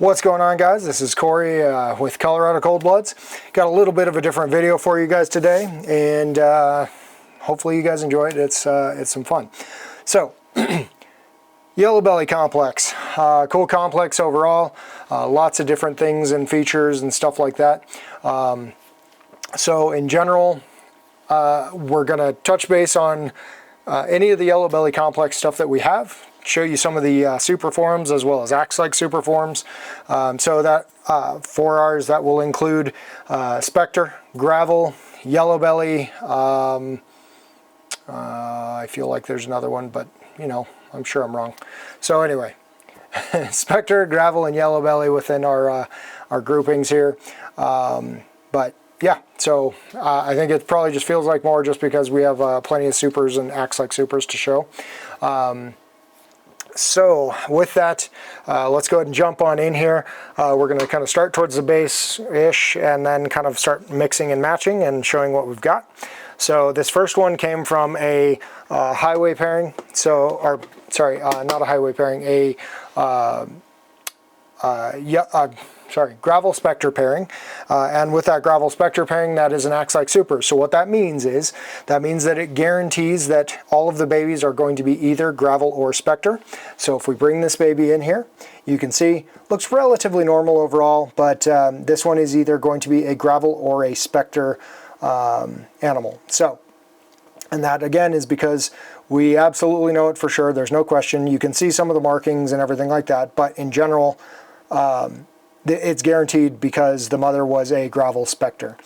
What's going on, guys? This is Corey with Colorado Cold Bloods. Got a little bit of a different video for you guys today, and hopefully you guys enjoy it. It's some fun. So, Yellowbelly complex, cool complex overall. Lots of different things and features and stuff like that. So in general, we're gonna touch base on any of the Yellowbelly complex stuff that we have. Show you some of the super forms as well as acts like super forms. So that for ours, that will include Spectre, Gravel, Yellowbelly. I feel like there's another one, but you know, I'm sure I'm wrong. So anyway, Spectre, Gravel, and Yellowbelly within our groupings here. But yeah, so I think it probably just feels like more just because we have plenty of supers and acts like supers to show. So with that, let's go ahead and jump on in here. We're going to kind of start towards the base-ish and then kind of start mixing and matching and showing what we've got. So this first one came from a highway pairing. So, or sorry, not a highway pairing, Gravel Spectre pairing. And with that Gravel Spectre pairing, that is an acts like super. So what that means is, that means that it guarantees that all of the babies are going to be either Gravel or Spectre. So if we bring this baby in here, you can see, looks relatively normal overall, but this one is either going to be a Gravel or a Spectre animal. So, and that again is because we absolutely know it for sure. There's no question. You can see some of the markings and everything like that, but in general, it's guaranteed because the mother was a Gravel Spectre.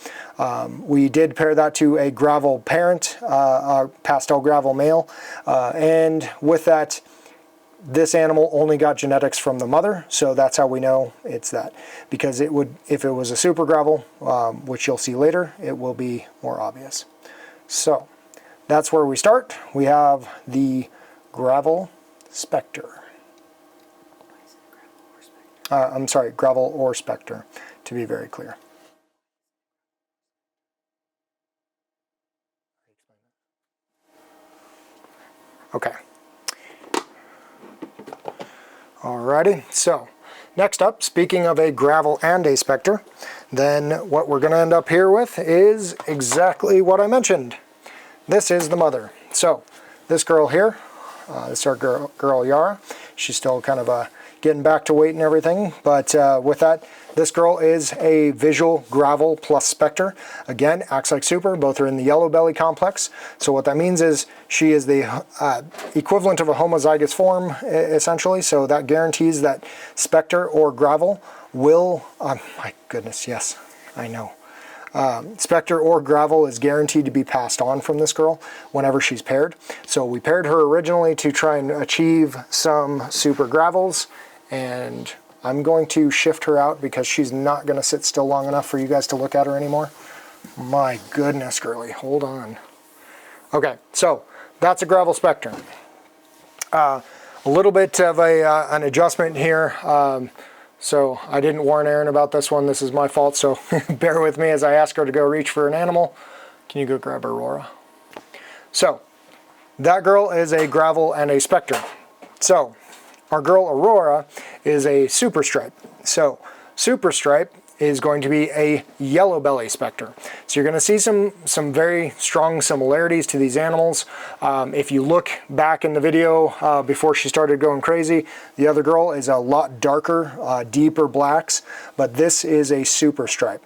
We did pair that to a Gravel parent, a Pastel Gravel male, and with that, this animal only got genetics from the mother, so that's how we know it's that. Because it would, if it was a Super Gravel, which you'll see later, it will be more obvious. So that's where we start. We have the Gravel Spectre. I'm sorry, Gravel or Spectre, to be very clear. Okay. Alrighty, so next up, speaking of a Gravel and a Spectre, then what we're going to end up here with is exactly what I mentioned. This is the mother. So this girl here, this is our girl Yara. She's still kind of getting back to weight and everything, but with that, this girl is a visual Gravel plus Spectre. Again, acts like super, both are in the Yellowbelly complex. So what that means is she is the equivalent of a homozygous form, essentially, so that guarantees that Spectre or Gravel will, my goodness, yes, I know. Spectre or Gravel is guaranteed to be passed on from this girl whenever she's paired. So we paired her originally to try and achieve some super Gravels, and I'm going to shift her out because she's not going to sit still long enough for you guys to look at her anymore. My goodness, girly, hold on. Okay, so that's a Gravel Spectre. A little bit of an adjustment here. So I didn't warn Erin about this one. This is my fault, so bear with me as I ask her to go reach for an animal. Can you go grab Aurora? So that girl is a Gravel and a Spectre. So our girl Aurora is a Superstripe. So Superstripe is going to be a Yellowbelly Spectre. So you're going to see some very strong similarities to these animals. If you look back in the video before she started going crazy, the other girl is a lot darker, deeper blacks, but this is a Superstripe.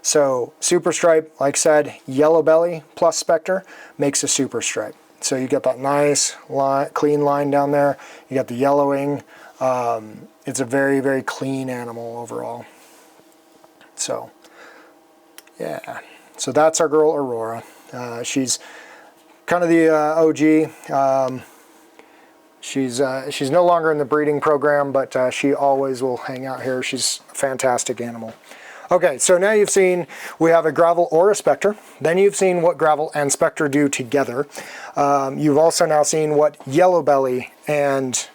So Superstripe, like I said, Yellowbelly plus Spectre makes a Superstripe. So you get that nice clean line down there. You got the yellowing. It's a very, very clean animal overall. So, yeah. So that's our girl Aurora. She's kind of the OG. She's no longer in the breeding program, but she always will hang out here. She's a fantastic animal. Okay, so now you've seen we have a Gravel or a Spectre. Then you've seen what Gravel and Spectre do together. You've also now seen what Yellowbelly and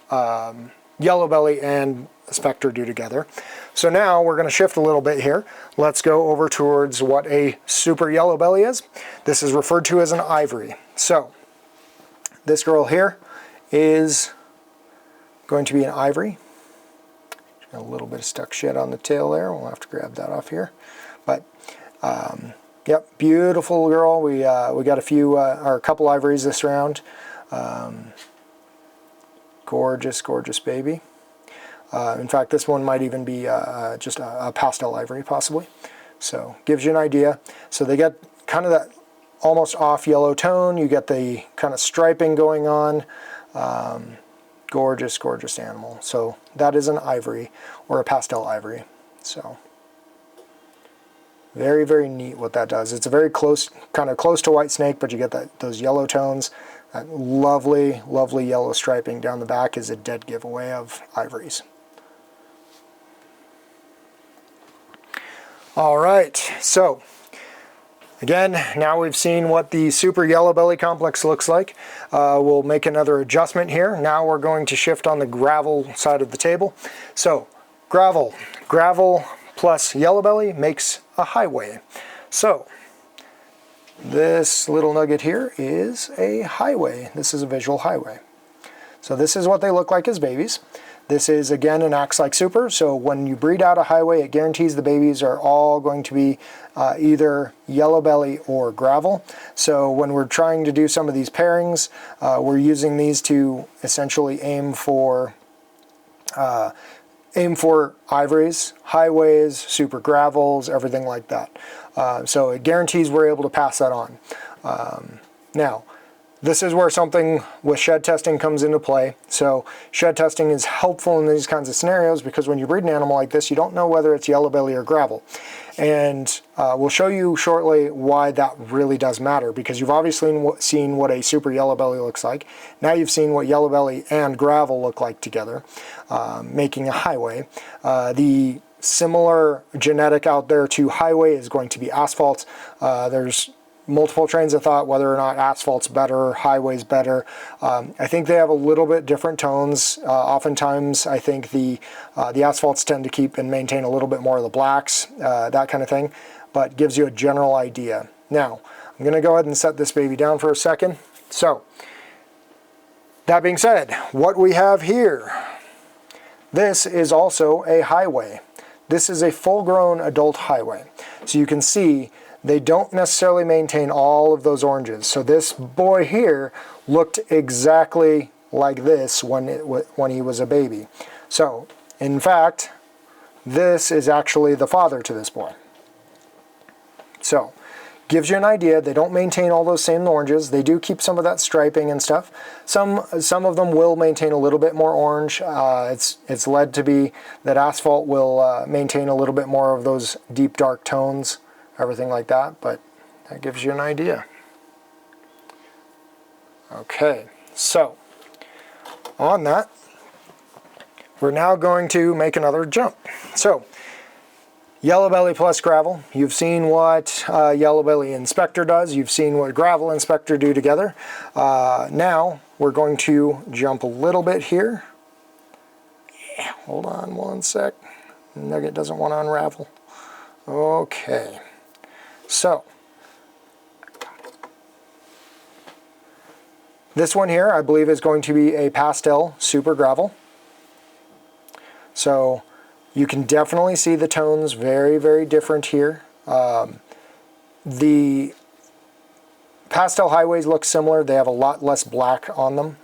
Spectre do together. So now we're going to shift a little bit here. Let's go over towards what a Super Yellowbelly is. This is referred to as an Ivory. So this girl here is going to be an Ivory. A little bit of stuck shed on the tail there. We'll have to grab that off here. But yep, beautiful girl. We got a few or a couple ivories this round. Gorgeous, gorgeous baby. In fact, this one might even be just a pastel ivory, possibly. So gives you an idea. So they get kind of that almost off yellow tone. You get the kind of striping going on. Gorgeous, gorgeous animal. So that is an ivory or a pastel ivory. So very, very neat what that does. It's a very close, kind of close to white snake, but you get those yellow tones. That lovely, lovely yellow striping down the back is a dead giveaway of ivories. All right, so again, now we've seen what the Super Yellowbelly complex looks like. We'll make another adjustment here. Now we're going to shift on the gravel side of the table. So gravel plus Yellowbelly makes a highway. So this little nugget here is a highway. This is a visual highway. So this is what they look like as babies. This is, again, an acts-like super, so when you breed out a highway, it guarantees the babies are all going to be either Yellowbelly or gravel. So when we're trying to do some of these pairings, we're using these to essentially aim for ivories, highways, super gravels, everything like that. So it guarantees we're able to pass that on. Now, this is where something with shed testing comes into play. So shed testing is helpful in these kinds of scenarios because when you breed an animal like this, you don't know whether it's Yellowbelly or gravel. And we'll show you shortly why that really does matter, because you've obviously seen what a Super Yellowbelly looks like. Now you've seen what Yellowbelly and gravel look like together, making a highway. The similar genetic out there to highway is going to be asphalt. There's multiple trains of thought whether or not asphalt's better, highway's better. I think they have a little bit different tones. Oftentimes I think the asphalts tend to keep and maintain a little bit more of the blacks, that kind of thing, but gives you a general idea. Now, I'm going to go ahead and set this baby down for a second. So, that being said, what we have here, this is also a highway. This is a full-grown adult highway. So you can see they don't necessarily maintain all of those oranges. So this boy here looked exactly like this when he was a baby. So, in fact, this is actually the father to this boy. So, gives you an idea. They don't maintain all those same oranges. They do keep some of that striping and stuff. Some of them will maintain a little bit more orange. It's led to be that asphalt will maintain a little bit more of those deep dark tones, everything like that, but that gives you an idea. Okay, so on that, we're now going to make another jump. So Yellowbelly plus gravel. You've seen what Yellowbelly and Spectre does. You've seen what gravel and Spectre do together. Now we're going to jump a little bit here. Yeah, hold on one sec. Nugget doesn't want to unravel. Okay. So, this one here I believe is going to be a pastel super gravel. So you can definitely see the tones very, very different here. The pastel highways look similar. They have a lot less black on them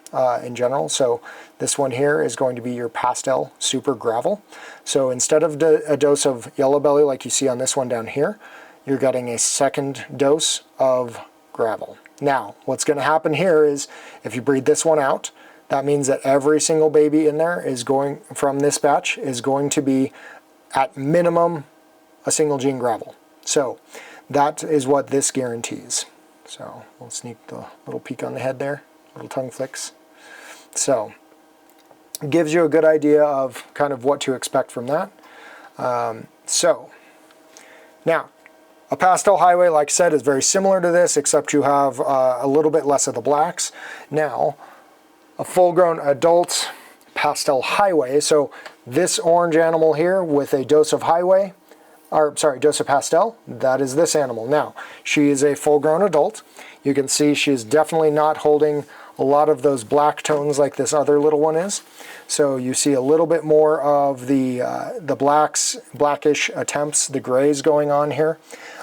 in general. So this one here is going to be your pastel super gravel. So instead of a dose of Yellowbelly like you see on this one down here, you're getting a second dose of gravel. Now, what's going to happen here is if you breed this one out, that means that every single baby in there is going, from this batch, is going to be at minimum a single gene gravel. So that is what this guarantees. So we'll sneak the little peek on the head there, little tongue flicks. So it gives you a good idea of kind of what to expect from that. So now, a pastel highway, like I said, is very similar to this, except you have a little bit less of the blacks. Now, a full-grown adult pastel highway, so this orange animal here with a dose of highway, or sorry, dose of pastel, that is this animal. Now, she is a full-grown adult. You can see she's definitely not holding a lot of those black tones like this other little one is. So you see a little bit more of the blackish attempts, the grays going on here.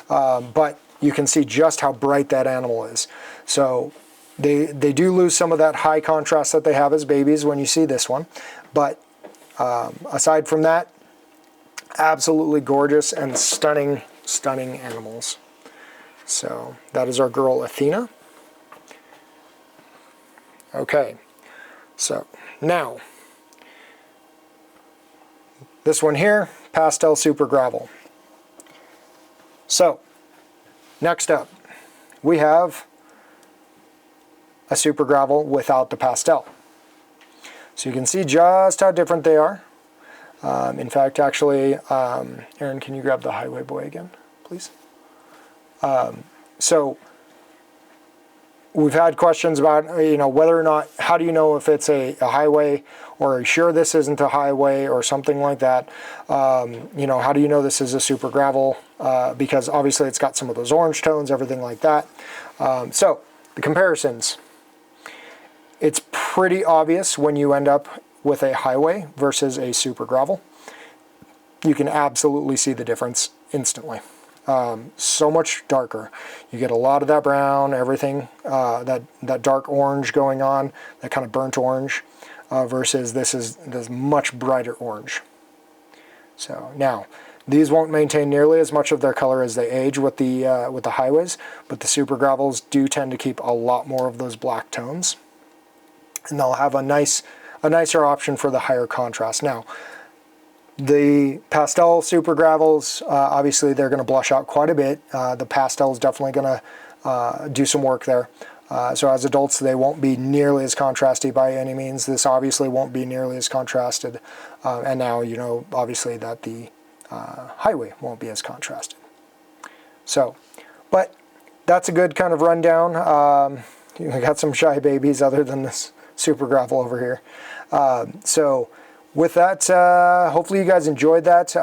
But you can see just how bright that animal is. So they do lose some of that high contrast that they have as babies when you see this one. But aside from that, absolutely gorgeous and stunning, stunning animals. So that is our girl Athena. Okay, so now this one here, Pastel Super Gravel. So next up, we have a Super Gravel without the pastel. So you can see just how different they are. In fact, actually, Aaron, can you grab the Highway Boy again, please? So we've had questions about, whether or not, how do you know if it's a highway, or are you sure this isn't a highway, or something like that? How do you know this is a Super Gravel? Because obviously it's got some of those orange tones, everything like that. So the comparisons. It's pretty obvious when you end up with a highway versus a Super Gravel. You can absolutely see the difference instantly. So much darker. You get a lot of that brown, everything, that dark orange going on, that kind of burnt orange, versus this much brighter orange. So now, these won't maintain nearly as much of their color as they age with the highways, but the Super Gravels do tend to keep a lot more of those black tones, and they'll have a nicer option for the higher contrast. Now, the Pastel Super Gravels, obviously they're going to blush out quite a bit. The Pastel is definitely going to do some work there. So as adults, they won't be nearly as contrasty by any means. This obviously won't be nearly as contrasted. And now you know, obviously, that the highway won't be as contrasted. So, but that's a good kind of rundown. You got some shy babies other than this Super Gravel over here. So with that, hopefully you guys enjoyed that.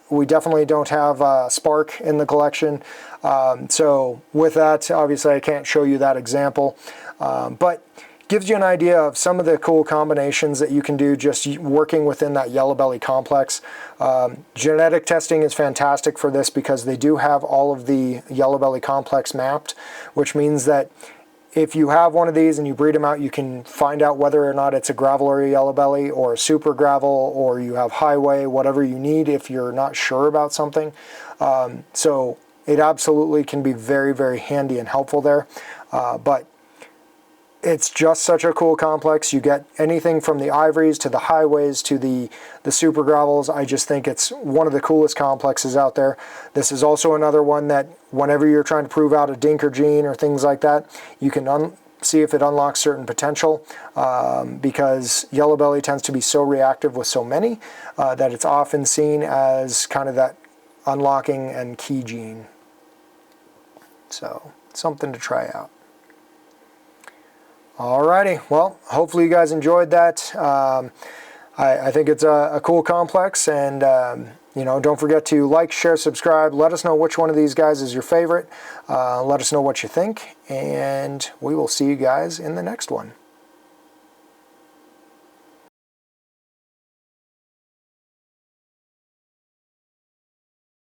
We definitely don't have Spark in the collection. So with that, obviously I can't show you that example, but gives you an idea of some of the cool combinations that you can do just working within that Yellowbelly complex. Genetic testing is fantastic for this because they do have all of the Yellowbelly complex mapped, which means that if you have one of these and you breed them out, you can find out whether or not it's a gravel or a Yellowbelly or a Super Gravel, or you have highway, whatever you need if you're not sure about something. So it absolutely can be very, very handy and helpful there. But it's just such a cool complex. You get anything from the Ivories to the highways to the Super Gravels. I just think it's one of the coolest complexes out there. This is also another one that whenever you're trying to prove out a dinker gene or things like that, you can see if it unlocks certain potential, because Yellowbelly tends to be so reactive with so many that it's often seen as kind of that unlocking and key gene. So something to try out. Alrighty, well, hopefully you guys enjoyed that. I think it's a cool complex, and don't forget to like, share, subscribe. Let us know which one of these guys is your favorite. Let us know what you think, and we will see you guys in the next one.